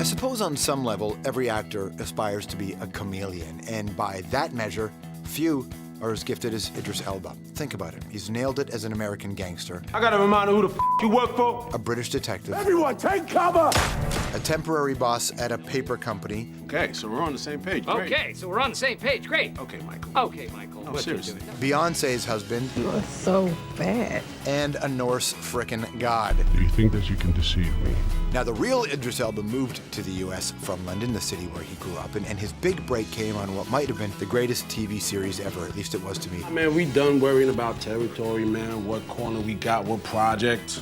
I suppose on some level, every actor aspires to be a chameleon, and by that measure, few are as gifted as Idris Elba. Think about it. He's nailed it as an American gangster. I gotta remind who the you work for. A British detective. Everyone, take cover! A temporary boss at a paper company. Okay, so we're on the same page. Great. Okay, so we're on the same page. Great. Okay, Michael. Okay, Michael. No, What you seriously. doing? Beyonce's husband. You are so bad. And a Norse frickin' god. Do you think that you can deceive me? Now, the real Idris Elba moved to the U.S. from London, the city where he grew up, and his big break came on what might have been the greatest TV series ever, at least it was to me. Man, we done worrying about territory, man, what corner we got, what project.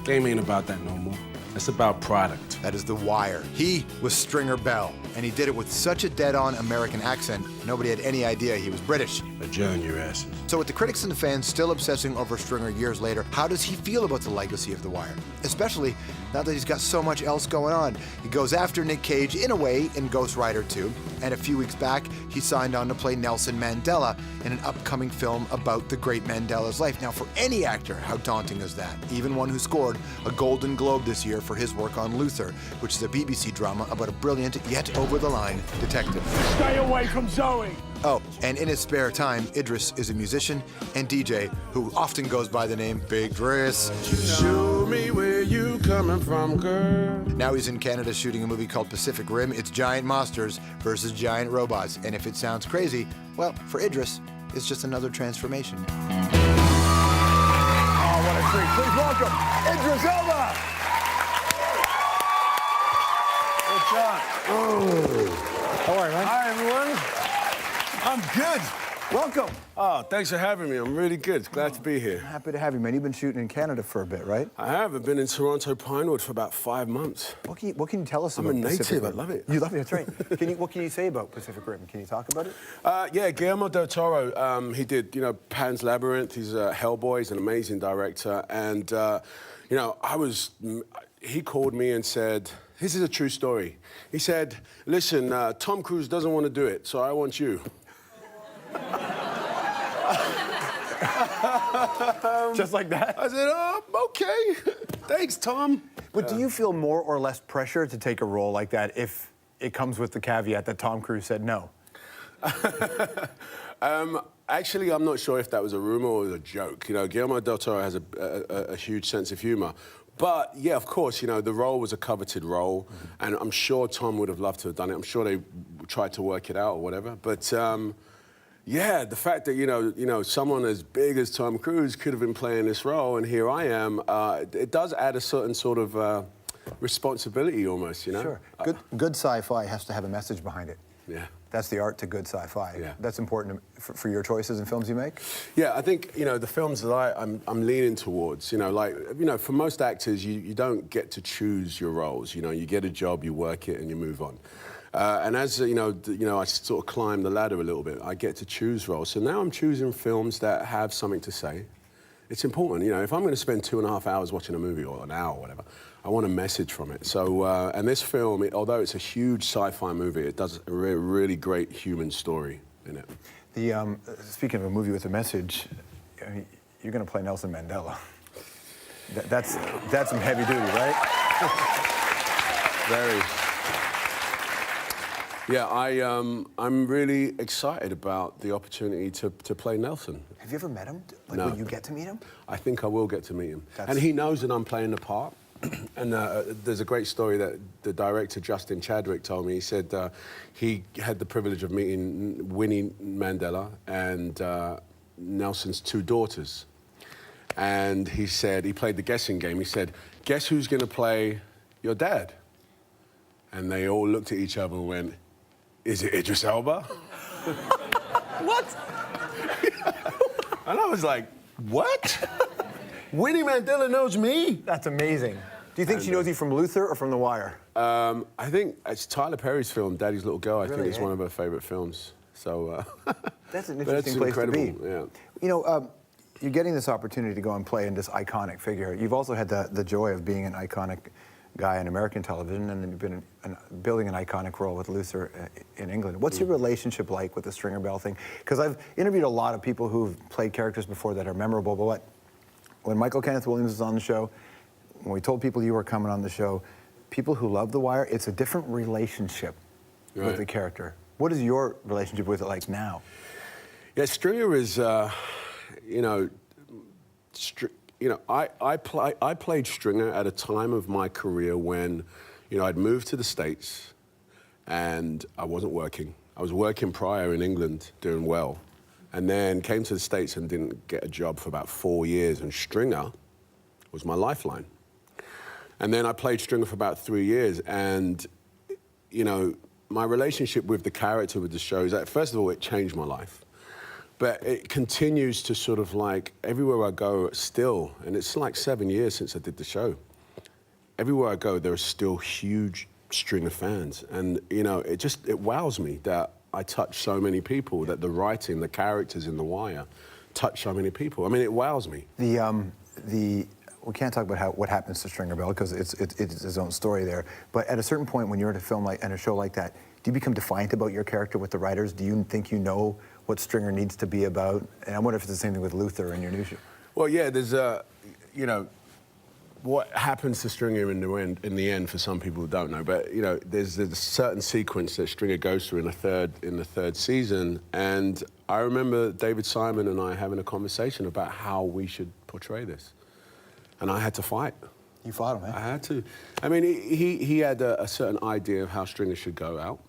Game ain't about that no more. It's about product. That is The Wire. He was Stringer Bell, and he did it with such a dead-on American accent, nobody had any idea he was British. Adjourn your asses. So with the critics and the fans still obsessing over Stringer years later, how does he feel about the legacy of The Wire? Especially now that he's got so much else going on. He goes after Nick Cage, in a way, in Ghost Rider 2, and a few weeks back, he signed on to play Nelson Mandela in an upcoming film about the great Mandela's life. Now, for any actor, how daunting is that? Even one who scored a Golden Globe this year for his work on Luther, which is a BBC drama about a brilliant, yet over-the-line detective. Stay away from Zoe! Oh, and in his spare time, Idris is a musician and DJ who often goes by the name Big Driss. Show me where you coming from, girl. Now he's in Canada shooting a movie called Pacific Rim. It's giant monsters versus giant robots. And if it sounds crazy, well, for Idris, it's just another transformation. Oh, what a treat. Please welcome Idris Elba. Good job. How are you, man? Hi, everyone. I'm good. Welcome. Oh, thanks for having me. I'm really good. Glad to be here. Happy to have you, man. You've been shooting in Canada for a bit, right? I have. I've been in Toronto Pinewood for about 5 months. What can you tell us I'm about a Pacific native. Rim? I love it. You love it, that's right. What can you say about Pacific Rim? Can you talk about it? Yeah, Guillermo del Toro, he did, Pan's Labyrinth. He's a Hellboy. He's an amazing director. And, he called me and said, this is a true story. He said, listen, Tom Cruise doesn't want to do it, so I want you. Just like that? I said, okay. Thanks, Tom. But do you feel more or less pressure to take a role like that if it comes with the caveat that Tom Cruise said no? Actually, I'm not sure if that was a rumor or a joke. Guillermo del Toro has a huge sense of humor. But, yeah, of course, the role was a coveted role, and I'm sure Tom would have loved to have done it. I'm sure they tried to work it out or whatever. But, yeah, the fact that, someone as big as Tom Cruise could have been playing this role, and here I am, it does add a certain sort of responsibility almost, Sure. Good sci-fi has to have a message behind it. Yeah. That's the art to good sci-fi. Yeah. That's important for your choices in films you make? Yeah, I think, the films that I'm leaning towards, for most actors, you don't get to choose your roles. You get a job, you work it, and you move on. And as, I sort of climb the ladder a little bit, I get to choose roles. So now I'm choosing films that have something to say. It's important, if I'm going to spend 2.5 hours watching a movie, or an hour or whatever, I want a message from it. So, and this film, although it's a huge sci-fi movie, it does a really great human story in it. Speaking of a movie with a message, you're going to play Nelson Mandela. That's some heavy duty, right? Very. Yeah, I'm really excited about the opportunity to play Nelson. Have you ever met him? Like, No. will you get to meet him? I think I will get to meet him. And he knows that I'm playing the part. And there's a great story that the director, Justin Chadwick, told me. He said he had the privilege of meeting Winnie Mandela and Nelson's 2 daughters. And he said, he played the guessing game. He said, guess who's going to play your dad? And they all looked at each other and went, is it Idris Elba? What? And I was like, what? Winnie Mandela knows me? That's amazing. Do you think she knows you from Luther or from The Wire? I think it's Tyler Perry's film, Daddy's Little Girl. I think it's eh? one of her favorite films. So, That's an interesting place to be. Yeah. You're getting this opportunity to go and play in this iconic figure. You've also had the joy of being an iconic guy in American television, and then you've been building an iconic role with Luther in England. What's your relationship like with the Stringer Bell thing? Because I've interviewed a lot of people who've played characters before that are memorable, but when Michael Kenneth Williams was on the show, when we told people you were coming on the show, people who love The Wire, it's a different relationship with the character. What is your relationship with it like now? Yeah, Stringer is, you know, I played Stringer at a time of my career when, you know, I'd moved to the States and I wasn't working. I was working prior in England, doing well, and then came to the States and didn't get a job for about 4 years, and Stringer was my lifeline. And then I played Stringer for about 3 years, and, you know, my relationship with the character, with the show, is that, first of all, it changed my life. But it continues to sort of like, everywhere I go still, and it's like 7 years since I did the show, everywhere I go, there are still huge Stringer fans. And, you know, it wows me that I touch so many people, that the writing, the characters in The Wire touch so many people. I mean, it wows me. We can't talk about what happens to Stringer Bell because it's his own story there. But at a certain point, when you're at a film and a show like that, do you become defiant about your character with the writers? Do you think you know what Stringer needs to be about? And I wonder if it's the same thing with Luther in your new show. Well, yeah, there's you know, what happens to Stringer in the end for some people who don't know, but you know, there's a certain sequence that Stringer goes through in the third season, and I remember David Simon and I having a conversation about how we should portray this. And I had to fight. You fought him, eh? I had to. I mean, he had a certain idea of how Stringer should go out,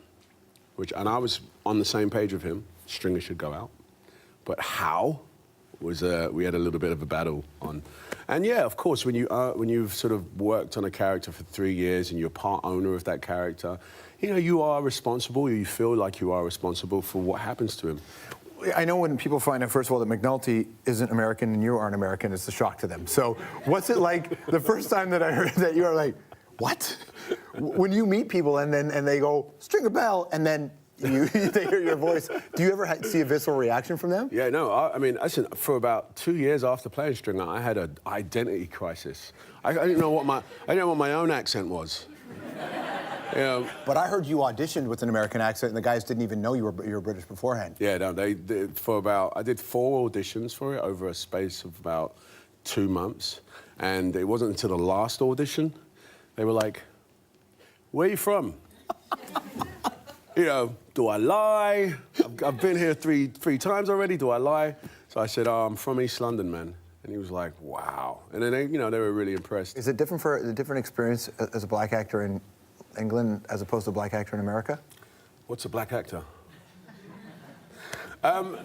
and I was on the same page with him. Stringer should go out, but how was we had a little bit of a battle on. And yeah, of course, when you've sort of worked on a character for 3 years and you're part owner of that character, you know, you are responsible. You feel like you are responsible for what happens to him. I know when people find out, first of all, that McNulty isn't American and you aren't American, it's a shock to them. So what's it like the first time that I heard that you are like, what? When you meet people and they go, Stringer Bell, and then they hear your voice, do you ever see a visceral reaction from them? Yeah, no, I mean, listen, for about 2 years after playing Stringer, I had an identity crisis. I didn't know what my own accent was. You know, but I heard you auditioned with an American accent, and the guys didn't even know you were British beforehand. Yeah, no, I did 4 auditions for it over a space of about 2 months, and it wasn't until the last audition they were like, "Where are you from?" You know, do I lie? I've been here three times already. Do I lie? So I said, "Oh, I'm from East London, man." And he was like, "Wow!" And then they were really impressed. Is it different for a different experience as a black actor in England as opposed to a black actor in America? What's a black actor? No.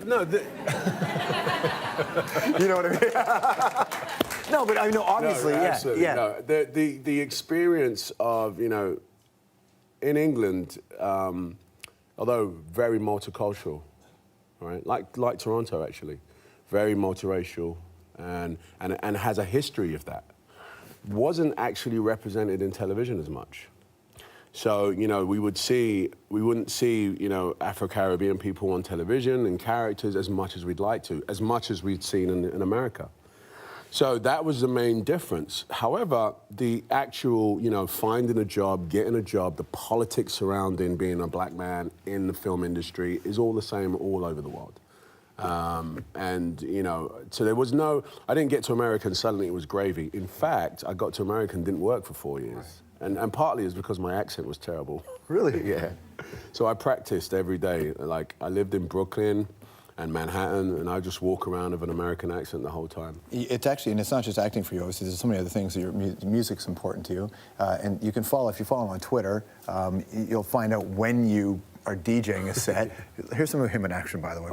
You know what I mean? No, but I know obviously, no, yeah, absolutely, yeah. No. The experience of, you know, in England, although very multicultural, right? Like Toronto actually, very multiracial, and has a history of that, wasn't actually represented in television as much. So, you know, we wouldn't see, you know, Afro-Caribbean people on television and characters as much as we'd like to, as much as we'd seen in America. So that was the main difference. However, the actual, you know, finding a job, getting a job, the politics surrounding being a black man in the film industry is all the same all over the world. And, you know, so there was no, I didn't get to America and suddenly it was gravy. In fact, I got to America and didn't work for 4 years. Right. And partly it's because my accent was terrible. Really? Yeah. So I practiced every day. Like, I lived in Brooklyn and Manhattan, and I just walk around with an American accent the whole time. It's actually, and it's not just acting for you, obviously, there's so many other things that your music's important to you. And you can follow, if you follow him on Twitter, you'll find out when you are DJing a set. Here's some of him in action, by the way.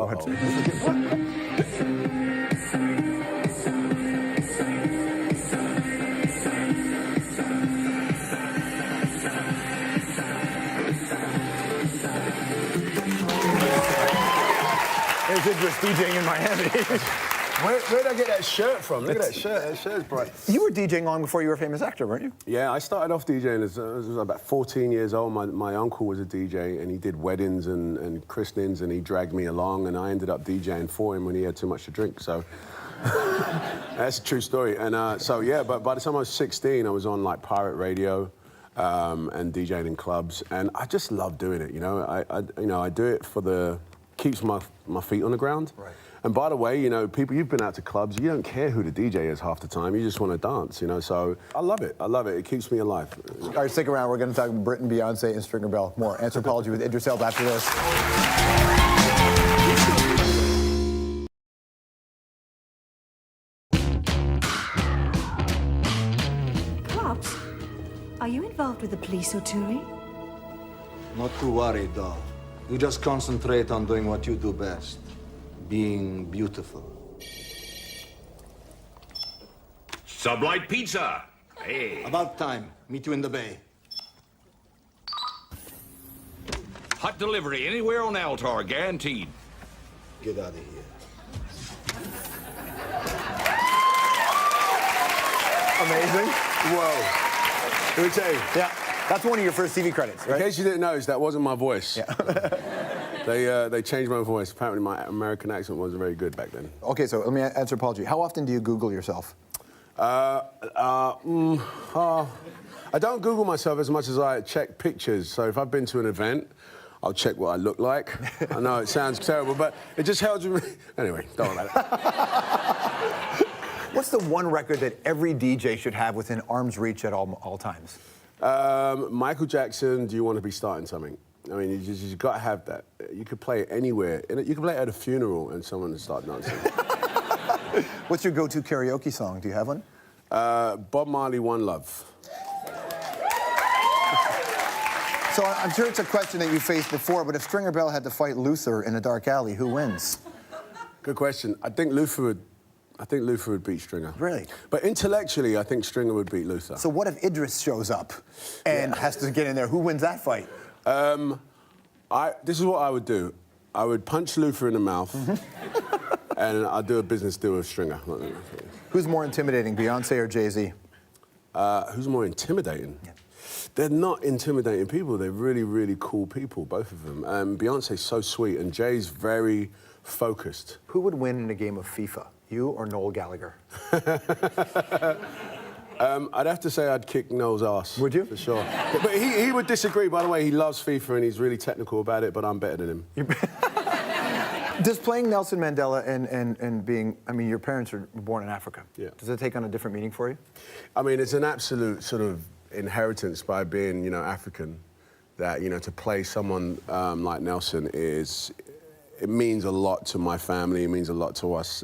There's Idris DJing in Miami. Where'd I get that shirt from? Look at that shirt. That shirt's bright. You were DJing long before you were a famous actor, weren't you? Yeah, I started off DJing as I was about 14 years old. My uncle was a DJ, and he did weddings and christenings, and he dragged me along, and I ended up DJing for him when he had too much to drink. So that's a true story. And so yeah, but by the time I was 16, I was on like pirate radio and DJing in clubs, and I just love doing it. You know, I do it for the keeps my feet on the ground. Right. And by the way, you know, people, you've been out to clubs, you don't care who the DJ is half the time, you just want to dance, you know, so I love it, it keeps me alive. All right, stick around, we're going to talk Britain, Beyonce, and Stringer Bell. More Anthropology with Idris Elba after this. Clubs? Are you involved with the police or Tory? Not too worried, though. You just concentrate on doing what you do best. Being beautiful. Sublight pizza. Hey. About time. Meet you in the bay. Hot delivery anywhere on Altar, guaranteed. Get out of here. Amazing. Whoa. Let me tell you. Yeah, that's one of your first TV credits, right? In case you didn't notice, that wasn't my voice. Yeah. They changed my voice. Apparently my American accent wasn't very good back then. Okay, so let me Anthropology. How often do you Google yourself? I don't Google myself as much as I check pictures. So if I've been to an event, I'll check what I look like. I know it sounds terrible, but it just helps me. Anyway, don't worry about it. What's the one record that every DJ should have within arm's reach at all times? Michael Jackson, Do You Want to Be Starting Something? I mean, you've got to have that. You could play it anywhere. You could play it at a funeral and someone would start dancing. What's your go-to karaoke song? Do you have one? Bob Marley, One Love. So I'm sure it's a question that you faced before, but if Stringer Bell had to fight Luther in a dark alley, who wins? Good question. I think Luther would beat Stringer. Really? But intellectually, I think Stringer would beat Luther. So what if Idris shows up and has to get in there? Who wins that fight? This is what I would do. I would punch Luther in the mouth, and I'd do a business deal with Stringer. Who's more intimidating, Beyonce or Jay-Z? Who's more intimidating? Yeah. They're not intimidating people. They're really, really cool people, both of them. Beyonce's so sweet, and Jay's very focused. Who would win in a game of FIFA, you or Noel Gallagher? I'd have to say I'd kick Noel's ass. Would you? For sure. But he would disagree. By the way, he loves FIFA and he's really technical about it, but I'm better than him. Does playing Nelson Mandela and being, I mean, your parents were born in Africa. Yeah. Does it take on a different meaning for you? I mean, it's an absolute sort of inheritance by being, you know, African, that, you know, to play someone like Nelson it means a lot to my family, it means a lot to us,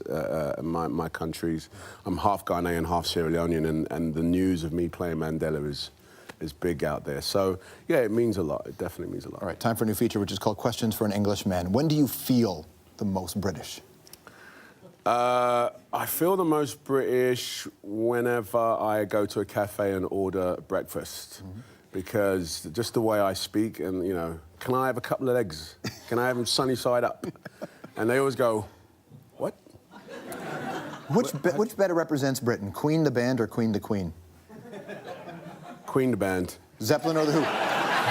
my countries. I'm half Ghanaian, half Sierra Leonean, and the news of me playing Mandela is big out there. So, yeah, it means a lot. It definitely means a lot. All right, time for a new feature, which is called Questions for an Englishman. When do you feel the most British? I feel the most British whenever I go to a cafe and order breakfast. Because just the way I speak and, you know, can I have a couple of eggs? Can I have them sunny side up? And they always go, what? Which better represents Britain, Queen the band or Queen the Queen? Queen the band. Zeppelin or the Who?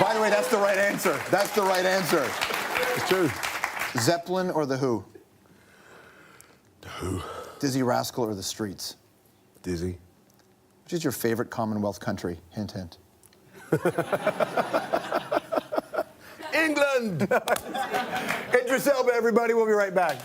By the way, that's the right answer. That's the right answer. It's true. Zeppelin or the Who? The Who. Dizzy Rascal or the Streets? Dizzy. Which is your favorite Commonwealth country? Hint, hint. England! Idris Elba, everybody. We'll be right back.